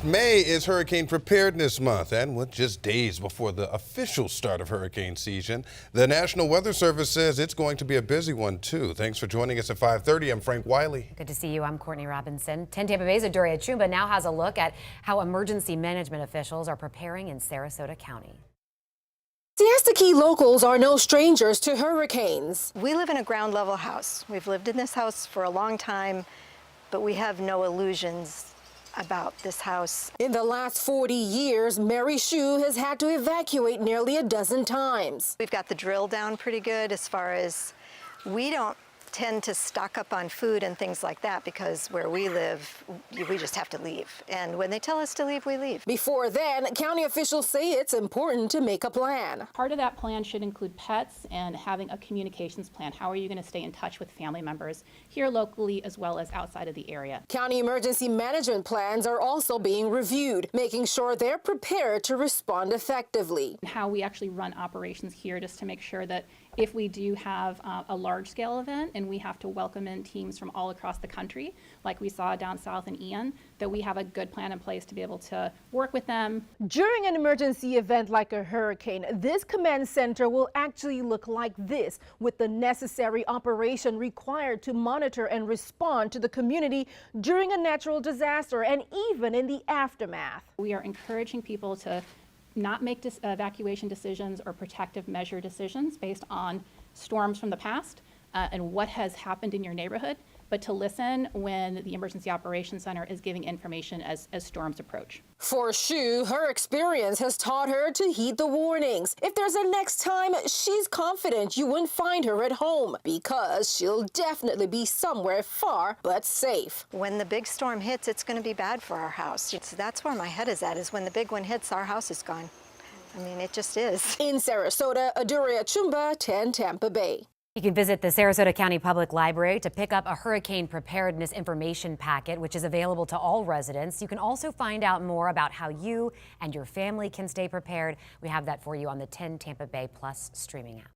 May is Hurricane Preparedness Month, and with just days before the official start of hurricane season, the National Weather Service says it's going to be a busy one too. Thanks for joining us at 5:30. I'm Frank Wiley. Good to see you. I'm Courtney Robinson. 10 Tampa Bay's Adoria Chumba now has a look at how emergency management officials are preparing in Sarasota County. Siesta Key locals are no strangers to hurricanes. We live in a ground level house. We've lived in this house for a long time, but we have no illusions about this house. In the last 40 years, Mary Shue has had to evacuate nearly a dozen times. We've got the drill down pretty good as far as we don't tend to stock up on food and things like that because where we live, we just have to leave. And when they tell us to leave, we leave. Before then, county officials say it's important to make a plan. Part of that plan should include pets and having a communications plan. How are you going to stay in touch with family members here locally as well as outside of the area? County emergency management plans are also being reviewed, making sure they're prepared to respond effectively. How we actually run operations here just to make sure that if we do have a large-scale event and we have to welcome in teams from all across the country, like we saw down south in Ian, that we have a good plan in place to be able to work with them. During an emergency event like a hurricane, this command center will actually look like this, with the necessary operation required to monitor and respond to the community during a natural disaster and even in the aftermath. We are encouraging people to not make evacuation decisions or protective measure decisions based on storms from the past and what has happened in your neighborhood, but to listen when the Emergency Operations Center is giving information as storms approach. For Shue, her experience has taught her to heed the warnings. If there's a next time, she's confident you won't find her at home because she'll definitely be somewhere far but safe. When the big storm hits, it's going to be bad for our house. That's where my head is at, is when the big one hits, our house is gone. I mean, it just is. In Sarasota, Adoria Chumba, 10 Tampa Bay. You can visit the Sarasota County Public Library to pick up a hurricane preparedness information packet, which is available to all residents. You can also find out more about how you and your family can stay prepared. We have that for you on the 10 Tampa Bay Plus streaming app.